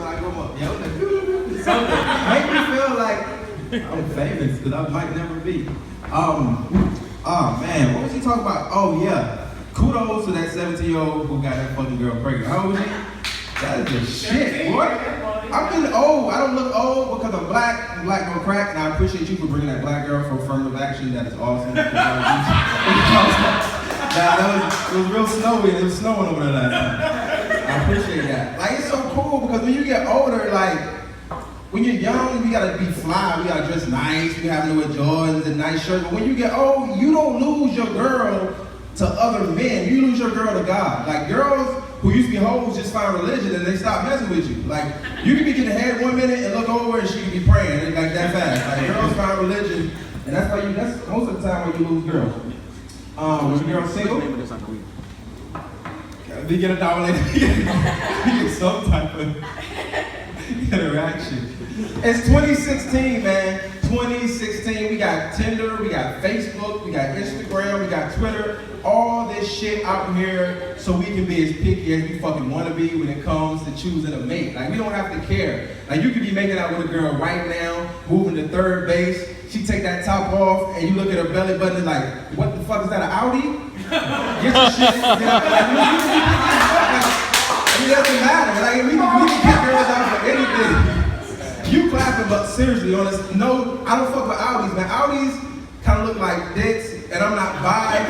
like, yo, like, something. Make me feel like I'm famous, because I might never be. Oh man, what was he talking about? Oh yeah, kudos to that 17-year-old who got that fucking girl pregnant. How old is he? That is the shit, boy. I'm getting old. I don't look old because I'm black. I'm black no crack, and I appreciate you for bringing that black girl for affirmative action. That is awesome. It was real snowy, and it was snowing over there last night. I appreciate that. Like, it's so cool because when you get older, like, when you're young, we gotta be fly, we gotta dress nice, we have to wear Jordans and nice shirts. But when you get old, you don't lose your girl to other men. You lose your girl to God. Like, girls who used to be hoes just find religion and they stop messing with you. Like, you can be getting head 1 minute and look over and she can be praying like that fast. Like, girls find religion, and that's why that's most of the time when you lose girls. Was your girl single? They get a dollar later, you get some type of interaction. It's 2016, man. 2016. We got Tinder, we got Facebook, we got Instagram, we got Twitter. All this shit out here so we can be as picky as we fucking want to be when it comes to choosing a mate. Like, we don't have to care. Like, you could be making out with a girl right now, moving to third base. She take that top off, and you look at her belly button and like, what the fuck is that, an Audi? Get your shit. It doesn't matter. Like, we can pick girls out for anything. You clapping, but seriously, on this, no, I don't fuck with Audis, man. Audis kind of look like dicks, and I'm not vibes.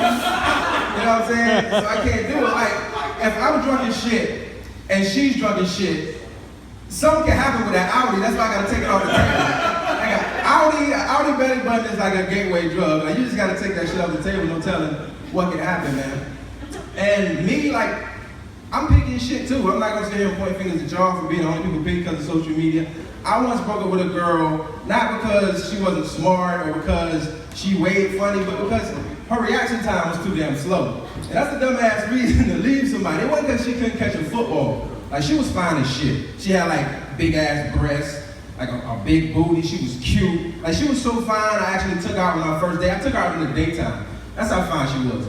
You know what I'm saying? So I can't do it. Like, if I'm drunk as shit, and she's drunk as shit, something can happen with that Audi. That's why I gotta take it off the table. Audi belly button is like a gateway drug. Like, you just gotta take that shit off the table, no telling what can happen, man. And me, like, I'm picky as shit too. I'm not gonna sit here and point fingers at y'all for being the only people picky because of social media. I once broke up with a girl, not because she wasn't smart or because she weighed funny, but because her reaction time was too damn slow. And that's the dumbass reason to leave somebody. It wasn't because she couldn't catch a football. Like, she was fine as shit. She had like big ass breasts, like a big booty. She was cute. Like, she was so fine, I actually took her out on our first day. I took her out in the daytime. That's how fine she was.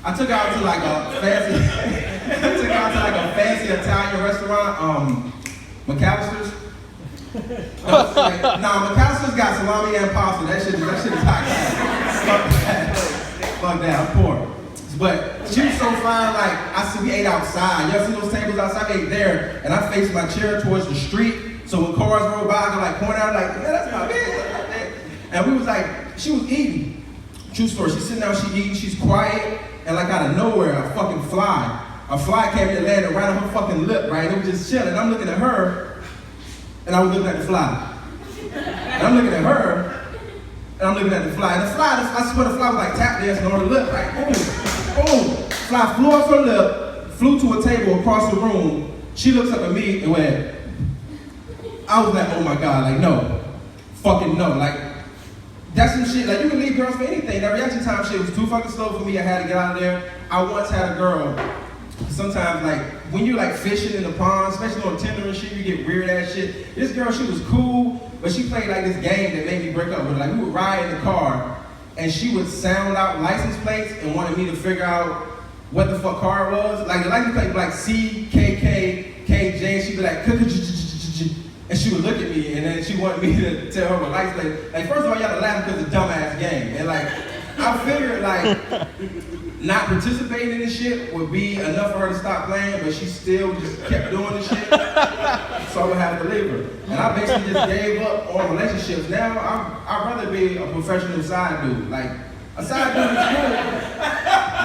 I took her out to like a fancy Italian restaurant, McAllister's. McAllister's got salami and pasta. That shit is hot. Fuck that, I'm poor. But she was so fine, like, we ate outside. You ever see those tables outside? We ate there, and I faced my chair towards the street. So when cars roll by, I could like point out, like, yeah, that's my bitch. And we was like, she was eating. True story, she's sitting down, she eating, she's quiet, and like out of nowhere, a fly came and landed right on her fucking lip, right? It was just chilling. I'm looking at her, and I was looking at the fly. And I'm looking at her, and I'm looking at the fly. And the fly, I swear the fly was like tap dancing on her lip, right? Boom, boom. Fly flew off her lip, flew to a table across the room. She looks up at me and went, I was like, oh my God, like, no. Fucking no. Like, that's some shit. Like, you can leave girls for anything. That reaction time shit was too fucking slow for me. I had to get out of there. I once had a girl, sometimes, like, when you're like fishing in the pond, especially on Tinder and shit, you get weird ass shit. This girl, she was cool, but she played like this game that made me break up with her. Like, we would ride in the car, and she would sound out license plates and wanted me to figure out what the fuck car it was. Like, the license plate was like CKK, KJ, and she'd be like, and she would look at me, and then she wanted me to tell her what license plate. Like, first of all, y'all to laugh because it's a dumbass game. And like, I figured like, not participating in this shit would be enough for her to stop playing, but she still just kept doing this shit. So I would have to leave her. And I basically just gave up on relationships. Now, I'd rather be a professional side dude. Like, a side dude is cool.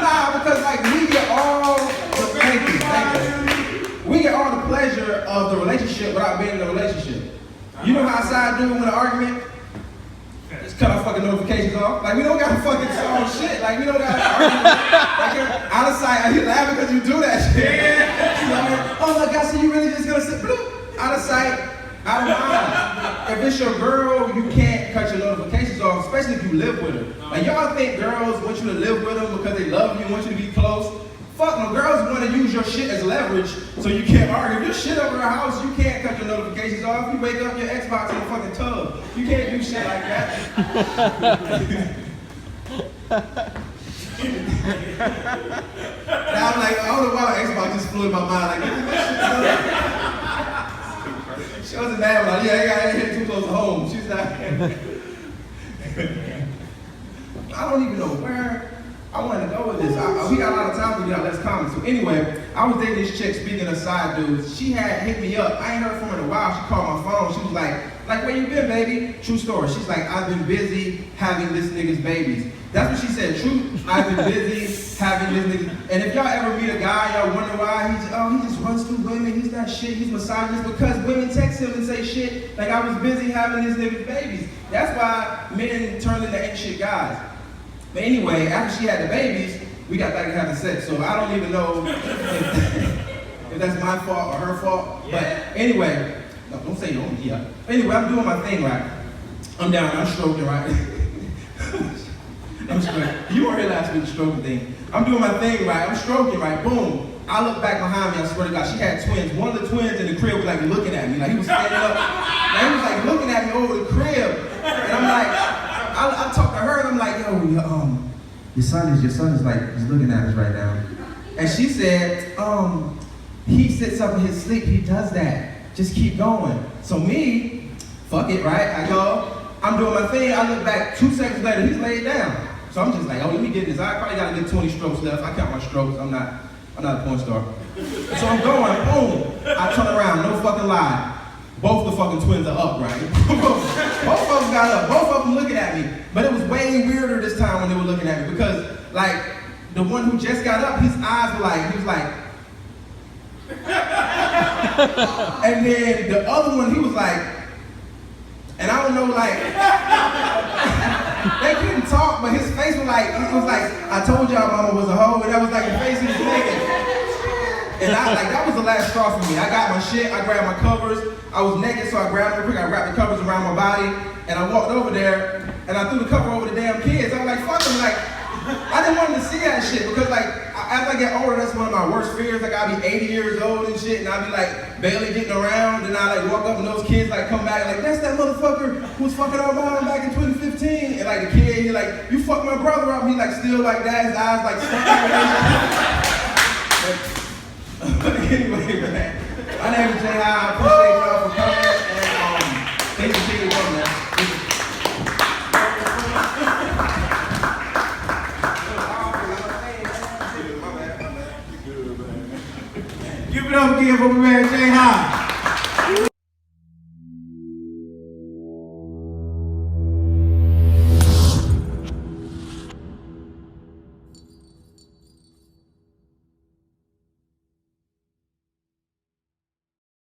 Nah, because like, we get all the, thank you. We get all the pleasure of the relationship without being in the relationship. You know how a side dude with an argument? Just cut our fucking notifications off. Like, we don't gotta fucking solve shit. Like, we don't gotta argue. Like, out of sight, you laughing because you do that shit. Yeah. Oh my God, so you really just gonna sit bloop? Out of sight, out of mind. If it's your girl, you can't cut your notifications off, especially if you live with her. Like, y'all think girls want you to live with them because they love you and want you to be close? Fuck no, girls want to use your shit as leverage so you can't argue. If your shit over her house, you can't cut your notifications off. You wake up your Xbox in the fucking tub. You can't do shit like that. Now I'm like, I don't know why the Xbox just flew in my mind. Like, wasn't mad. Like, yeah, I got hit too close to home. She's like, I don't even know where I want to go with this. We got a lot of time to get out. Let's comment. So anyway, I was dating this chick. Speaking of side dudes, she had hit me up. I ain't heard from her in a while. She called my phone. She was like, where you been, baby? True story. She's like, I've been busy having this nigga's babies. That's what she said. True. I've been busy having this nigga's. And if y'all ever meet a guy, y'all wonder why he just runs through women. He's not shit. He's misogynist because women text him and say shit like I was busy having this nigga's babies. That's why men turn into ain't shit guys. But anyway, after she had the babies, we got back to having sex. So I don't even know if that's my fault or her fault. Yeah. But anyway, no, don't say no. Yeah. Anyway, I'm doing my thing right. I'm down. I'm stroking right. I'm stroking. You weren't here last week, the stroking thing. I'm doing my thing right. I'm stroking right. Boom. I look back behind me. I swear to God, she had twins. One of the twins in the crib was like looking at me. Like he was standing up. Like, he was like looking at me over the crib. And I'm like, I talked to her and I'm like, yo, your son is like, he's looking at us right now. And she said, he sits up in his sleep, he does that. Just keep going. So me, fuck it, right? I go, I'm doing my thing, I look back, 2 seconds later, he's laid down. So I'm just like, oh, let me get this. I probably got a good 20 strokes left. I count my strokes, I'm not a porn star. So I'm going, boom. I turn around, no fucking lie. Both the fucking twins are up, right? Both of them got up. Both of them looking at me. But it was way weirder this time when they were looking at me because, like, the one who just got up, his eyes were like, he was like, and then the other one, he was like, and I don't know, like, they couldn't talk, but his face was like, I told y'all mama was a hoe, and that was like the face he was making. And that was the last straw for me. I got my shit, I grabbed my covers. I was naked, so I grabbed them quick. I wrapped the covers around my body, and I walked over there, and I threw the cover over the damn kids. I was like, fuck them. Like, I didn't want them to see that shit because, like, as I get older, that's one of my worst fears. Like, I'll be 80 years old and shit, and I'll be like barely getting around, and I like walk up and those kids like come back like, that's that motherfucker who was fucking our mom back in 2015. And like the kid, he like, you fucked my brother up. He like still like that, his eyes like stuck. But anyway, man, my name is Jay High. I appreciate y'all for coming, and thanks for being with me. Give it up again for my man Jay High.